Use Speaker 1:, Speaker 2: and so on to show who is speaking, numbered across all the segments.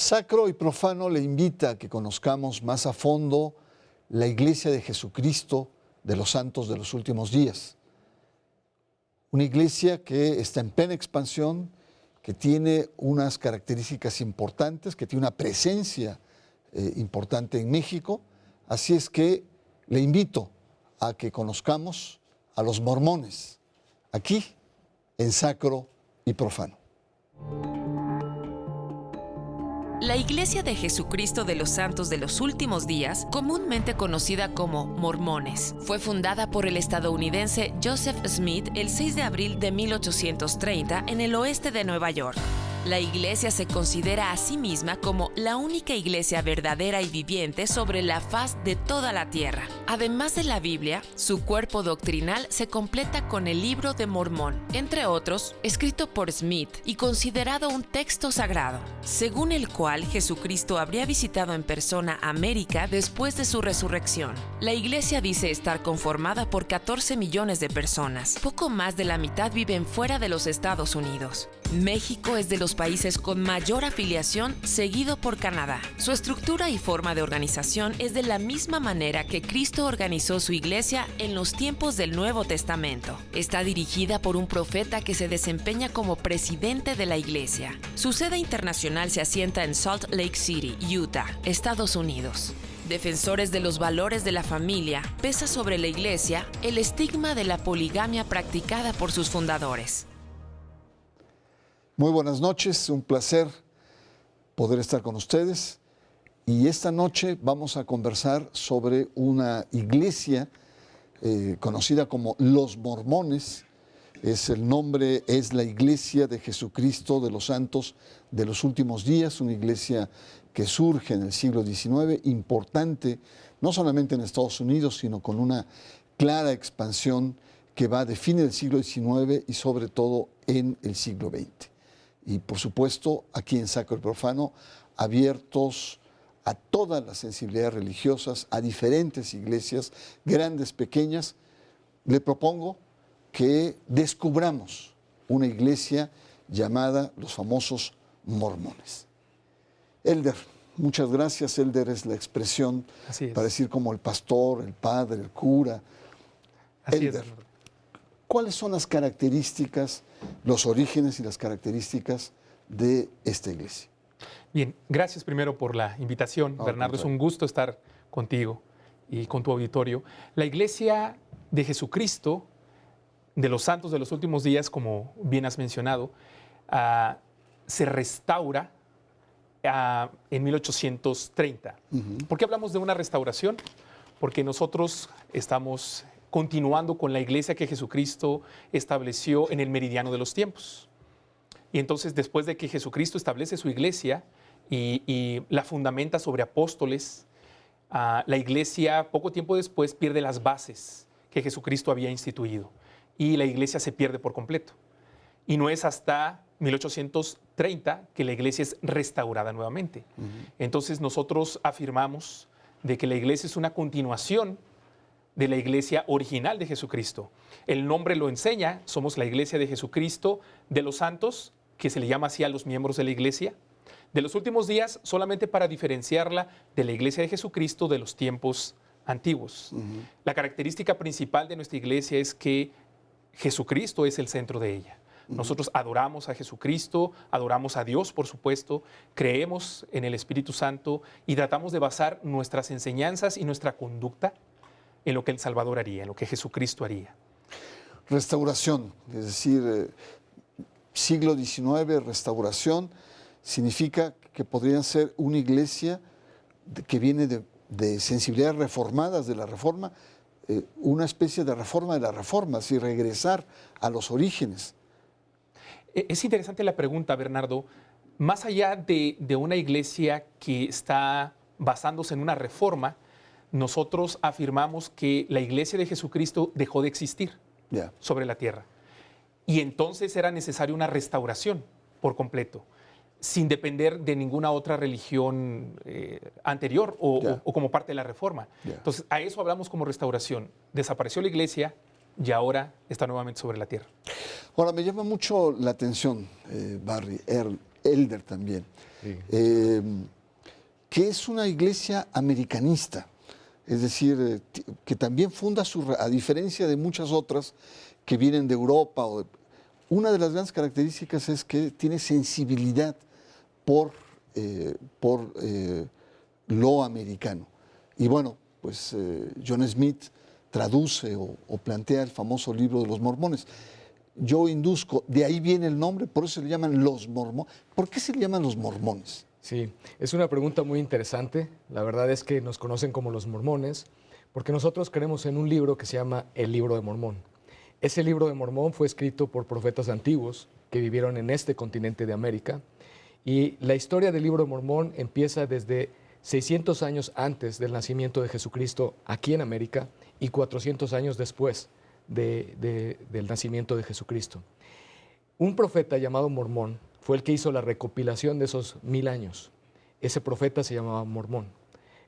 Speaker 1: Sacro y Profano le invita a que conozcamos más a fondo la Iglesia de Jesucristo de los Santos de los Últimos Días. Una iglesia que está en plena expansión, que tiene unas características importantes, que tiene una presencia importante en México. Así es que le invito a que conozcamos a los mormones, aquí en Sacro y Profano.
Speaker 2: La Iglesia de Jesucristo de los Santos de los Últimos Días, comúnmente conocida como Mormones, fue fundada por el estadounidense Joseph Smith el 6 de abril de 1830 en el oeste de Nueva York. La iglesia se considera a sí misma como la única iglesia verdadera y viviente sobre la faz de toda la tierra. Además de la Biblia, su cuerpo doctrinal se completa con el Libro de Mormón, entre otros, escrito por Smith y considerado un texto sagrado, según el cual Jesucristo habría visitado en persona América después de su resurrección. La iglesia dice estar conformada por 14 millones de personas. Poco más de la mitad viven fuera de los Estados Unidos. México es de los países con mayor afiliación, seguido por Canadá. Su estructura y forma de organización es de la misma manera que Cristo organizó su iglesia en los tiempos del Nuevo Testamento. Está dirigida por un profeta que se desempeña como presidente de la iglesia. Su sede internacional se asienta en Salt Lake City, Utah, Estados Unidos. Defensores de los valores de la familia, pesa sobre la iglesia el estigma de la poligamia practicada por sus fundadores.
Speaker 1: Muy buenas noches, un placer poder estar con ustedes. Y esta noche vamos a conversar sobre una iglesia conocida como Los Mormones. El nombre es la Iglesia de Jesucristo de los Santos de los Últimos Días, una iglesia que surge en el siglo XIX, importante no solamente en Estados Unidos, sino con una clara expansión que va de fin del siglo XIX y sobre todo en el siglo XX. Y por supuesto, aquí en Sacro y Profano, abiertos a todas las sensibilidades religiosas, a diferentes iglesias, grandes, pequeñas, le propongo que descubramos una iglesia llamada los famosos mormones. Elder, muchas gracias. Elder es la expresión para decir como el pastor, el padre, el cura. Elder, ¿cuáles son las características, los orígenes y las características de esta iglesia?
Speaker 3: Bien, gracias primero por la invitación, Bernardo. Es un gusto estar contigo y con tu auditorio. La Iglesia de Jesucristo de los Santos de los Últimos Días, como bien has mencionado, se restaura en 1830. ¿Por qué hablamos de una restauración? Porque nosotros estamos continuando con la iglesia que Jesucristo estableció en el meridiano de los tiempos. Y entonces, después de que Jesucristo establece su iglesia y la fundamenta sobre apóstoles, la iglesia poco tiempo después pierde las bases que Jesucristo había instituido y la iglesia se pierde por completo. Y no es hasta 1830 que la iglesia es restaurada nuevamente. Entonces, nosotros afirmamos de que la iglesia es una continuación de la iglesia original de Jesucristo. El nombre lo enseña, somos la iglesia de Jesucristo de los Santos, que se le llama así a los miembros de la iglesia, de los últimos días, solamente para diferenciarla de la iglesia de Jesucristo de los tiempos antiguos. La característica principal de nuestra iglesia es que Jesucristo es el centro de ella. Nosotros adoramos a Jesucristo, adoramos a Dios, por supuesto, creemos en el Espíritu Santo y tratamos de basar nuestras enseñanzas y nuestra conducta en lo que el Salvador haría, en lo que Jesucristo haría.
Speaker 1: Restauración, es decir, siglo XIX, restauración, significa que podrían ser una iglesia que viene de sensibilidades reformadas de la Reforma, una especie de reforma de la Reforma, así regresar a los orígenes.
Speaker 3: Es interesante la pregunta, Bernardo. Más allá de una iglesia que está basándose en una reforma, nosotros afirmamos que la iglesia de Jesucristo dejó de existir sobre la tierra. Y entonces era necesaria una restauración por completo, sin depender de ninguna otra religión anterior o como parte de la reforma. Entonces, a eso hablamos como restauración. Desapareció la iglesia y ahora está nuevamente sobre la tierra.
Speaker 1: Ahora, me llama mucho la atención, Barry, Earl, Elder también,
Speaker 4: Sí.
Speaker 1: que es una iglesia americanista, es decir, que también funda, a diferencia de muchas otras que vienen de Europa, una de las grandes características es que tiene sensibilidad por lo americano. Y bueno, pues John Smith traduce o plantea el famoso libro de los mormones. Yo induzco, de ahí viene el nombre, por eso se le llaman los mormones. ¿Por qué se le llaman los mormones?
Speaker 4: Sí, es una pregunta muy interesante. La verdad es que nos conocen como los mormones porque nosotros creemos en un libro que se llama el Libro de Mormón. Ese libro de Mormón fue escrito por profetas antiguos que vivieron en este continente de América y la historia del Libro de Mormón empieza desde 600 años antes del nacimiento de Jesucristo aquí en América y 400 años después del nacimiento de Jesucristo. Un profeta llamado Mormón fue el que hizo la recopilación de esos 1000 años. Ese profeta se llamaba Mormón.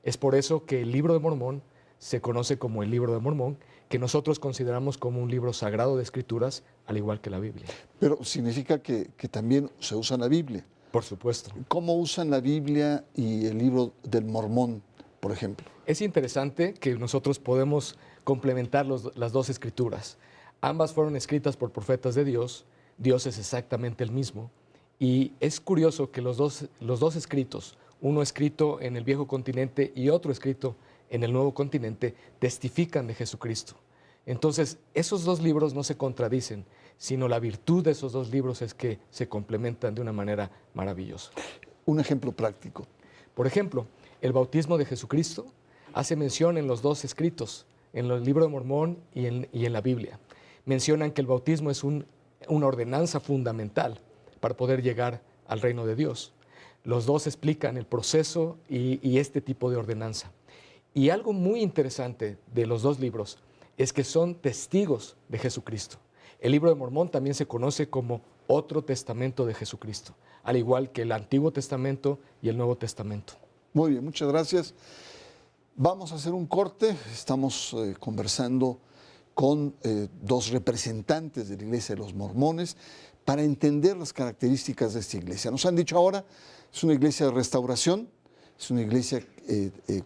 Speaker 4: Es por eso que el Libro de Mormón se conoce como el Libro de Mormón, que nosotros consideramos como un libro sagrado de escrituras, al igual que la Biblia.
Speaker 1: Pero significa que también se usa la Biblia.
Speaker 4: Por supuesto.
Speaker 1: ¿Cómo usan la Biblia y el Libro del Mormón, por ejemplo?
Speaker 4: Es interesante que nosotros podemos complementar las dos escrituras. Ambas fueron escritas por profetas de Dios. Dios es exactamente el mismo. Y es curioso que los dos escritos, uno escrito en el viejo continente y otro escrito en el nuevo continente, testifican de Jesucristo. Entonces, esos dos libros no se contradicen, sino la virtud de esos dos libros es que se complementan de una manera maravillosa.
Speaker 1: Un ejemplo práctico.
Speaker 4: Por ejemplo, el bautismo de Jesucristo hace mención en los dos escritos, en el Libro de Mormón y en la Biblia. Mencionan que el bautismo es una ordenanza fundamental para poder llegar al reino de Dios. Los dos explican el proceso y este tipo de ordenanza. Y algo muy interesante de los dos libros es que son testigos de Jesucristo. El Libro de Mormón también se conoce como otro testamento de Jesucristo, al igual que el Antiguo Testamento y el Nuevo Testamento.
Speaker 1: Muy bien, muchas gracias. Vamos a hacer un corte. Estamos conversando con dos representantes de la Iglesia de los Mormones para entender las características de esta iglesia. Nos han dicho ahora, es una iglesia de restauración, es una iglesia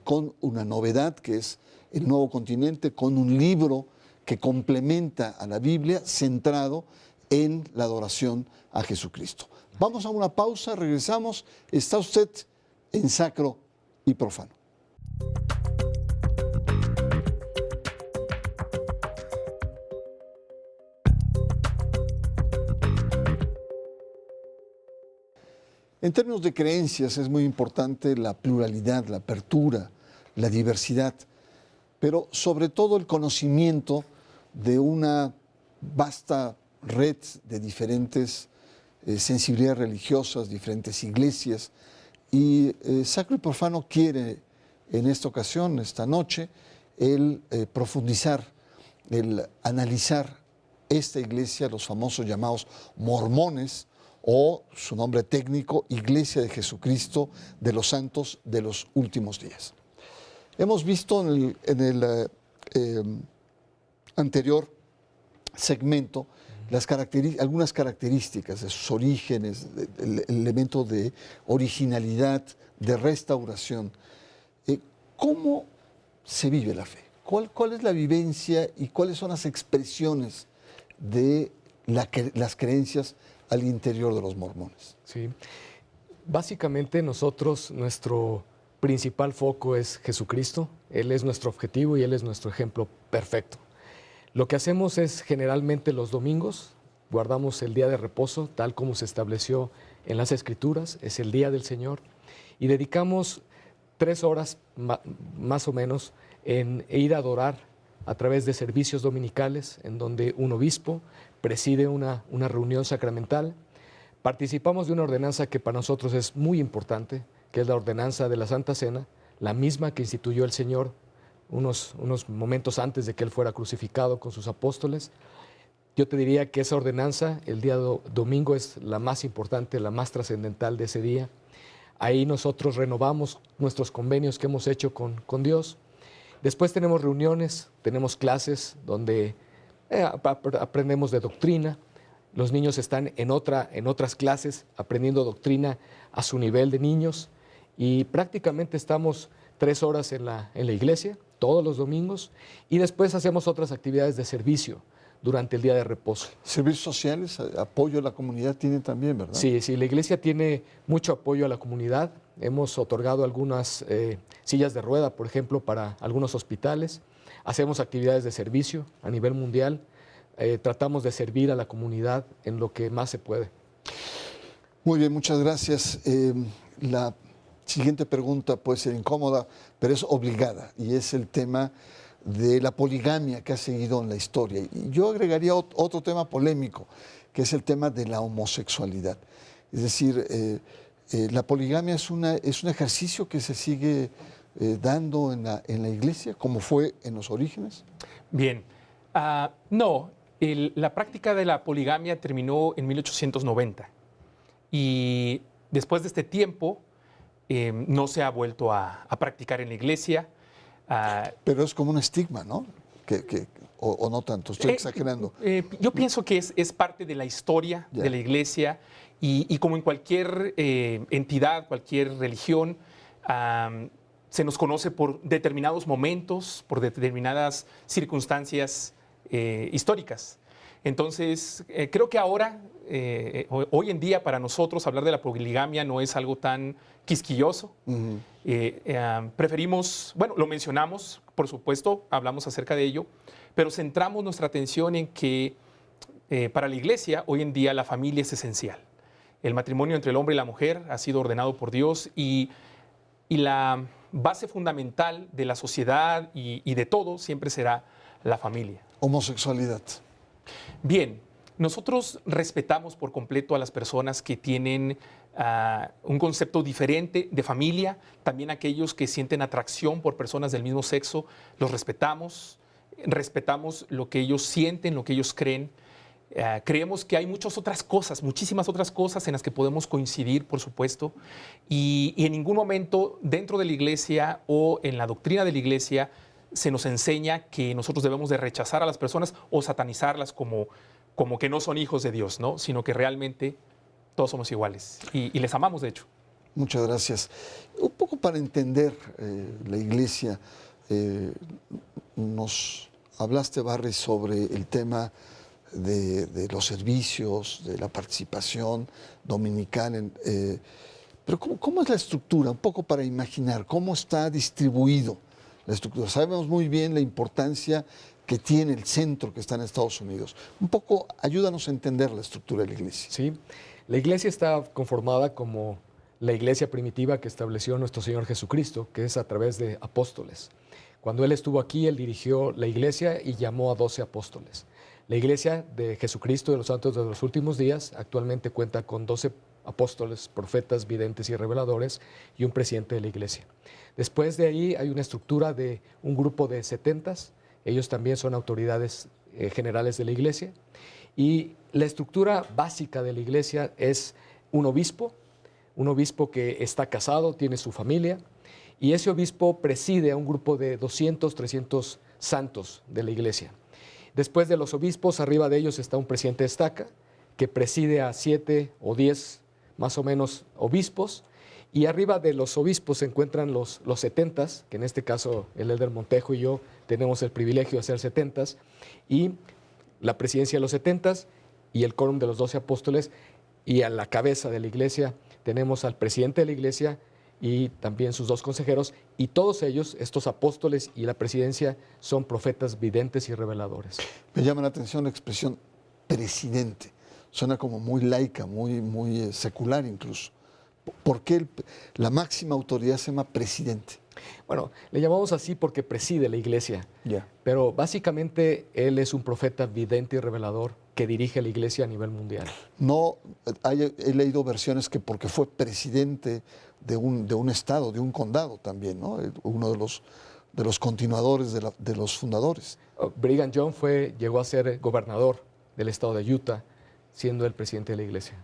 Speaker 1: con una novedad que es el Nuevo Continente, con un libro que complementa a la Biblia centrado en la adoración a Jesucristo. Vamos a una pausa, regresamos. Está usted en Sacro y Profano. En términos de creencias es muy importante la pluralidad, la apertura, la diversidad, pero sobre todo el conocimiento de una vasta red de diferentes sensibilidades religiosas, diferentes iglesias. Y Sacro y Profano quiere en esta ocasión, esta noche, el profundizar, el analizar esta iglesia, los famosos llamados mormones, o su nombre técnico, Iglesia de Jesucristo de los Santos de los Últimos Días. Hemos visto en el anterior segmento algunas características de sus orígenes, el elemento de originalidad, de restauración. ¿Cómo se vive la fe? ¿Cuál es la vivencia y cuáles son las expresiones de las creencias al interior de los mormones?
Speaker 4: Sí. Básicamente nuestro principal foco es Jesucristo. Él es nuestro objetivo y Él es nuestro ejemplo perfecto. Lo que hacemos es generalmente los domingos, guardamos el día de reposo, tal como se estableció en las Escrituras, es el día del Señor, y dedicamos 3 horas más o menos en ir a adorar a través de servicios dominicales, en donde un obispo preside una reunión sacramental. Participamos de una ordenanza que para nosotros es muy importante, que es la ordenanza de la Santa Cena, la misma que instituyó el Señor unos momentos antes de que Él fuera crucificado con sus apóstoles. Yo te diría que esa ordenanza, el día domingo, es la más importante, la más trascendental de ese día. Ahí nosotros renovamos nuestros convenios que hemos hecho con Dios. Después tenemos reuniones, tenemos clases donde aprendemos de doctrina. Los niños están en otras clases aprendiendo doctrina a su nivel de niños y prácticamente estamos 3 horas en la iglesia todos los domingos y después hacemos otras actividades de servicio durante el día de reposo.
Speaker 1: Servicios sociales, apoyo a la comunidad tienen también, ¿verdad?
Speaker 4: Sí, la iglesia tiene mucho apoyo a la comunidad. Hemos otorgado algunas sillas de rueda, por ejemplo, para algunos hospitales. Hacemos actividades de servicio a nivel mundial. Tratamos de servir a la comunidad en lo que más se puede.
Speaker 1: Muy bien, muchas gracias. La siguiente pregunta puede ser incómoda, pero es obligada, y es el tema de la poligamia que ha seguido en la historia. Y yo agregaría otro tema polémico, que es el tema de la homosexualidad. Es decir, la poligamia es un ejercicio que se sigue dando en la iglesia, como fue en los orígenes.
Speaker 3: Bien, no, la práctica de la poligamia terminó en 1890 y después de este tiempo no se ha vuelto a practicar en la iglesia.
Speaker 1: Pero es como un estigma, ¿no? O no tanto, estoy exagerando.
Speaker 3: Yo pienso que es parte de la historia de la iglesia y como en cualquier entidad, cualquier religión, se nos conoce por determinados momentos, por determinadas circunstancias históricas. Entonces, creo que ahora, hoy en día, para nosotros hablar de la poligamia no es algo tan quisquilloso. Uh-huh. Preferimos, bueno, lo mencionamos, por supuesto, hablamos acerca de ello, pero centramos nuestra atención en que para la iglesia hoy en día la familia es esencial. El matrimonio entre el hombre y la mujer ha sido ordenado por Dios y la base fundamental de la sociedad y de todo siempre será la familia.
Speaker 1: Homosexualidad.
Speaker 3: Bien, nosotros respetamos por completo a las personas que tienen un concepto diferente de familia, también aquellos que sienten atracción por personas del mismo sexo, los respetamos lo que ellos sienten, lo que ellos creen. Creemos que hay muchísimas otras cosas en las que podemos coincidir, por supuesto, y en ningún momento dentro de la iglesia o en la doctrina de la iglesia se nos enseña que nosotros debemos de rechazar a las personas o satanizarlas como que no son hijos de Dios, ¿no? Sino que realmente todos somos iguales y les amamos, de hecho.
Speaker 1: Muchas gracias. Un poco para entender la iglesia, nos hablaste, Barry, sobre el tema de los servicios, de la participación dominical. Pero ¿cómo es la estructura? Un poco para imaginar cómo está distribuido la estructura. Sabemos muy bien la importancia que tiene el centro que está en Estados Unidos. Un poco ayúdanos a entender la estructura de la iglesia.
Speaker 4: Sí, la iglesia está conformada como la iglesia primitiva que estableció nuestro Señor Jesucristo, que es a través de apóstoles. Cuando Él estuvo aquí, Él dirigió la iglesia y llamó a 12 apóstoles. La iglesia de Jesucristo de los Santos de los Últimos Días actualmente cuenta con 12 apóstoles, profetas, videntes y reveladores y un presidente de la iglesia. Después de ahí hay una estructura de un grupo de 70. Ellos también son autoridades generales de la iglesia. Y la estructura básica de la iglesia es un obispo que está casado, tiene su familia, y ese obispo preside a un grupo de 200, 300 santos de la iglesia. Después de los obispos, arriba de ellos está un presidente de estaca que preside a 7 o 10 más o menos obispos, y arriba de los obispos se encuentran los 70, que en este caso el Elder Montejo y yo tenemos el privilegio de ser 70, y la presidencia de los 70 y el quórum de los 12 apóstoles, y a la cabeza de la iglesia tenemos al presidente de la iglesia y también sus 2 consejeros, y todos ellos, estos apóstoles y la presidencia, son profetas, videntes y reveladores.
Speaker 1: Me llama la atención la expresión presidente. Suena como muy laica, muy secular incluso. ¿Por qué la máxima autoridad se llama presidente?
Speaker 4: Bueno, le llamamos así porque preside la iglesia, pero básicamente él es un profeta vidente y revelador que dirige la iglesia a nivel mundial.
Speaker 1: No, he leído versiones que porque fue presidente de un estado, de un condado también, ¿no? Uno de los continuadores de los fundadores.
Speaker 4: Brigham Young llegó a ser gobernador del estado de Utah, siendo el presidente de la iglesia.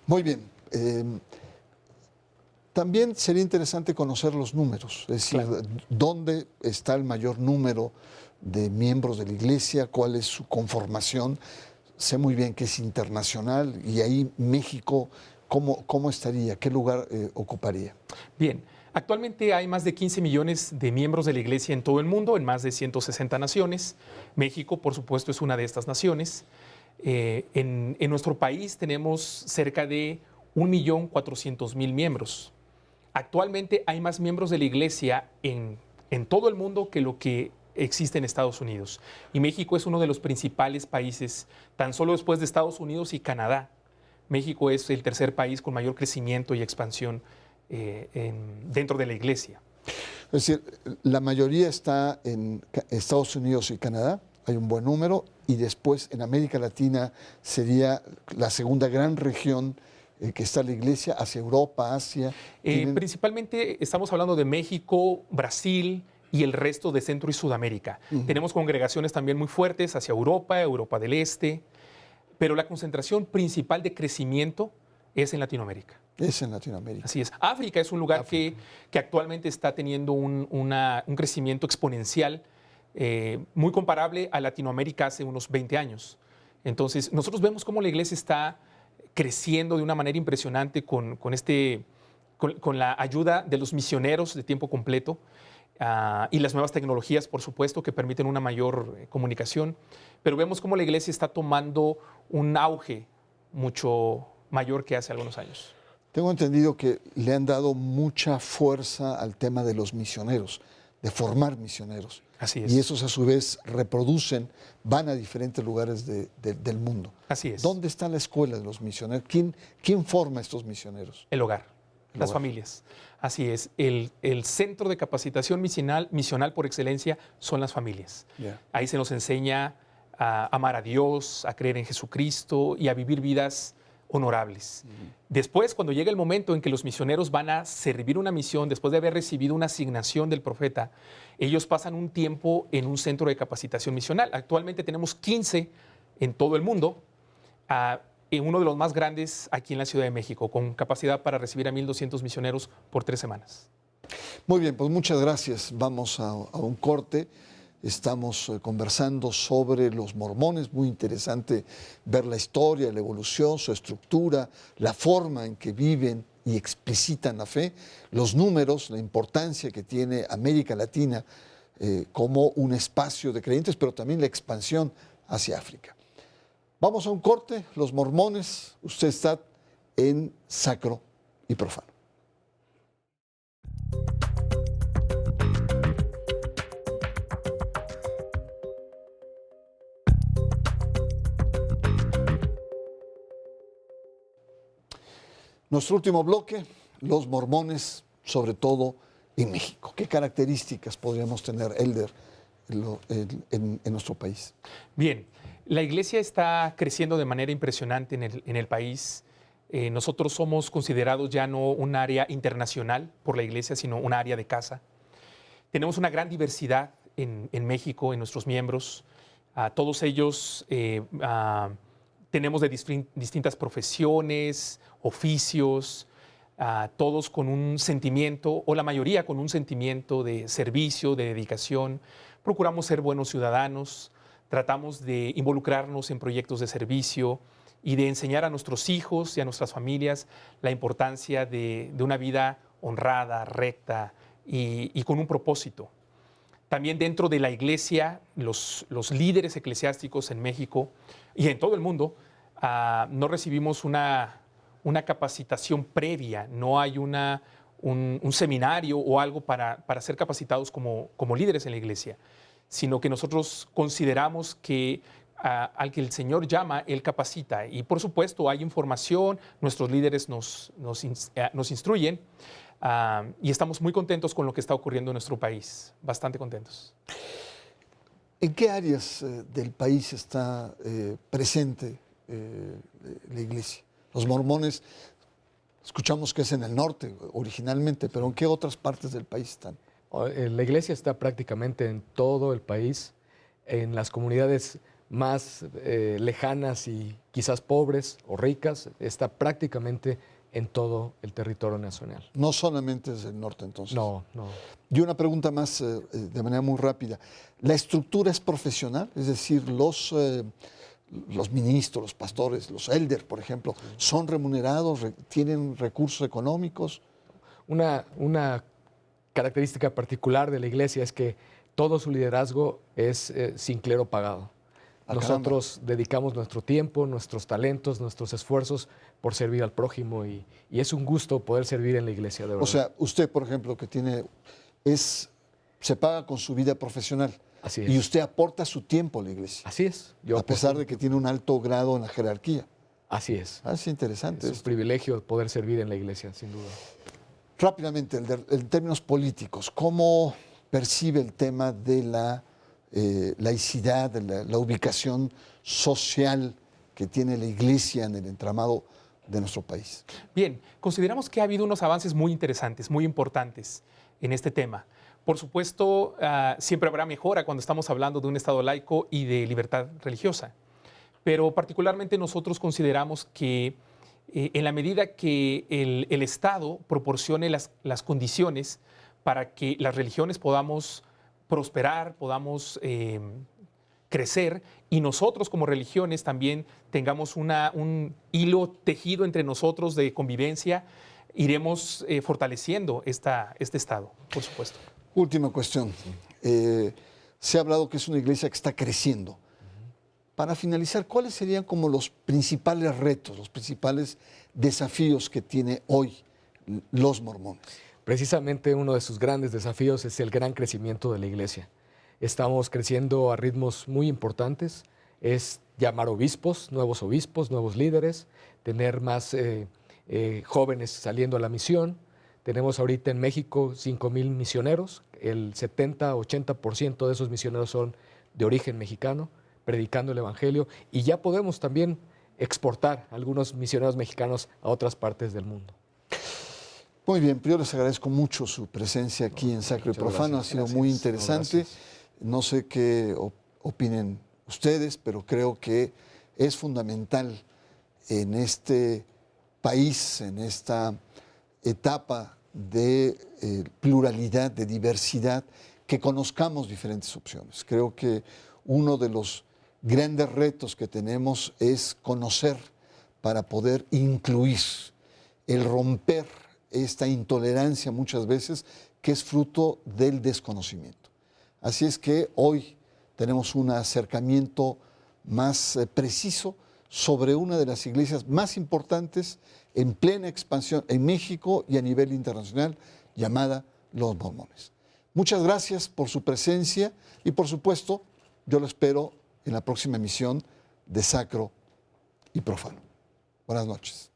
Speaker 1: Muy bien. También sería interesante conocer los números, es decir, claro, dónde está el mayor número de miembros de la iglesia, cuál es su conformación. sé muy bien que es internacional y ahí México, ¿cómo estaría? ¿Qué lugar ocuparía?
Speaker 3: Bien, actualmente hay más de 15 millones de miembros de la Iglesia en todo el mundo, en más de 160 naciones. México, por supuesto, es una de estas naciones. En nuestro país tenemos cerca de 1.400.000 miembros. Actualmente hay más miembros de la Iglesia en todo el mundo que lo que existe en Estados Unidos. Y México es uno de los principales países, tan solo después de Estados Unidos y Canadá. México es el tercer país con mayor crecimiento y expansión dentro de la Iglesia.
Speaker 1: Es decir, la mayoría está en Estados Unidos y Canadá, hay un buen número, y después en América Latina sería la segunda gran región que está la Iglesia, hacia Europa, Asia.
Speaker 3: Principalmente estamos hablando de México, Brasil y el resto de Centro y Sudamérica. Tenemos congregaciones también muy fuertes hacia Europa, Europa del Este, pero la concentración principal de crecimiento es en Latinoamérica.
Speaker 1: Es en Latinoamérica.
Speaker 3: Así es. África es un lugar que actualmente está teniendo un crecimiento exponencial muy comparable a Latinoamérica hace unos 20 años. Entonces, nosotros vemos cómo la Iglesia está creciendo de una manera impresionante con la ayuda de los misioneros de tiempo completo y las nuevas tecnologías, por supuesto, que permiten una mayor comunicación. Pero vemos cómo la Iglesia está tomando un auge mucho mayor que hace algunos años.
Speaker 1: Tengo entendido que le han dado mucha fuerza al tema de los misioneros, de formar misioneros.
Speaker 3: Así es.
Speaker 1: Y esos a su vez reproducen, van a diferentes lugares del mundo.
Speaker 3: Así es.
Speaker 1: ¿Dónde está la escuela de los misioneros? ¿Quién forma a estos misioneros?
Speaker 3: El hogar, las familias. Así es. El centro de capacitación misional por excelencia son las familias.
Speaker 1: Yeah.
Speaker 3: Ahí se nos enseña a amar a Dios, a creer en Jesucristo y a vivir vidas honorables. Después, cuando llega el momento en que los misioneros van a servir una misión, después de haber recibido una asignación del profeta, ellos pasan un tiempo en un centro de capacitación misional. Actualmente tenemos 15 en todo el mundo, uno de los más grandes aquí en la Ciudad de México, con capacidad para recibir a 1,200 misioneros por 3 semanas.
Speaker 1: Muy bien, pues muchas gracias. Vamos a un corte. Estamos conversando sobre los mormones, muy interesante ver la historia, la evolución, su estructura, la forma en que viven y explicitan la fe, los números, la importancia que tiene América Latina como un espacio de creyentes, pero también la expansión hacia África. Vamos a un corte, los mormones, usted está en Sacro y Profano. Nuestro último bloque, los mormones, sobre todo en México. ¿Qué características podríamos tener, Elder, en nuestro país?
Speaker 3: Bien, la Iglesia está creciendo de manera impresionante en el país. Nosotros somos considerados ya no un área internacional por la Iglesia, sino un área de casa. Tenemos una gran diversidad en México, en nuestros miembros. Todos ellos tenemos de distintas profesiones, oficios, todos con un sentimiento, o la mayoría con un sentimiento de servicio, de dedicación. Procuramos ser buenos ciudadanos, tratamos de involucrarnos en proyectos de servicio y de enseñar a nuestros hijos y a nuestras familias la importancia de una vida honrada, recta y con un propósito. También dentro de la Iglesia, los líderes eclesiásticos en México y en todo el mundo no recibimos una capacitación previa, no hay un seminario o algo para ser capacitados como líderes en la Iglesia, sino que nosotros consideramos que al que el Señor llama, Él capacita. Y por supuesto hay información, nuestros líderes nos instruyen y estamos muy contentos con lo que está ocurriendo en nuestro país, bastante contentos.
Speaker 1: ¿En qué áreas del país está presente la Iglesia? Los mormones, escuchamos que es en el norte originalmente, pero ¿en qué otras partes del país están?
Speaker 4: La Iglesia está prácticamente en todo el país, en las comunidades más lejanas y quizás pobres o ricas, está prácticamente en todo el territorio nacional.
Speaker 1: No solamente es el norte, entonces.
Speaker 4: No.
Speaker 1: Y una pregunta más de manera muy rápida. ¿La estructura es profesional? Es decir, los ministros, los pastores, los elders, por ejemplo, son remunerados, tienen recursos económicos.
Speaker 4: Una característica particular de la iglesia es que todo su liderazgo es sin clero pagado. Nosotros dedicamos nuestro tiempo, nuestros talentos, nuestros esfuerzos por servir al prójimo y es un gusto poder servir en la iglesia, de verdad.
Speaker 1: O sea, usted, por ejemplo, que se paga con su vida profesional.
Speaker 4: Así es.
Speaker 1: Y usted aporta su tiempo a la iglesia.
Speaker 4: Así es.
Speaker 1: A pesar de que tiene un alto grado en la jerarquía.
Speaker 4: Así es.
Speaker 1: Es interesante.
Speaker 4: Es un privilegio poder servir en la iglesia, sin duda.
Speaker 1: Rápidamente, en términos políticos, ¿cómo percibe el tema de la laicidad, de la ubicación social que tiene la iglesia en el entramado de nuestro país?
Speaker 3: Bien, consideramos que ha habido unos avances muy interesantes, muy importantes en este tema. Por supuesto, siempre habrá mejora cuando estamos hablando de un Estado laico y de libertad religiosa, pero particularmente nosotros consideramos que en la medida que el Estado proporcione las condiciones para que las religiones podamos prosperar, podamos crecer y nosotros como religiones también tengamos un hilo tejido entre nosotros de convivencia, iremos fortaleciendo este Estado, por supuesto.
Speaker 1: Última cuestión. Se ha hablado que es una iglesia que está creciendo. Para finalizar, ¿cuáles serían como los principales retos, los principales desafíos que tiene hoy los mormones?
Speaker 4: Precisamente uno de sus grandes desafíos es el gran crecimiento de la iglesia. Estamos creciendo a ritmos muy importantes. Es llamar obispos, nuevos líderes, tener más jóvenes saliendo a la misión. Tenemos ahorita en México 5,000 misioneros. El 70-80% de esos misioneros son de origen mexicano, predicando el evangelio. Y ya podemos también exportar algunos misioneros mexicanos a otras partes del mundo.
Speaker 1: Muy bien, yo les agradezco mucho su presencia aquí en Sacro y Profano. Ha sido muy interesante. No sé qué opinen ustedes, pero creo que es fundamental en este país, en esta etapa de pluralidad, de diversidad, que conozcamos diferentes opciones. Creo que uno de los grandes retos que tenemos es conocer para poder incluir, el romper esta intolerancia muchas veces que es fruto del desconocimiento. Así es que hoy tenemos un acercamiento más preciso sobre una de las iglesias más importantes en plena expansión en México y a nivel internacional, llamada Los Mormones. Muchas gracias por su presencia y, por supuesto, yo lo espero en la próxima emisión de Sacro y Profano. Buenas noches.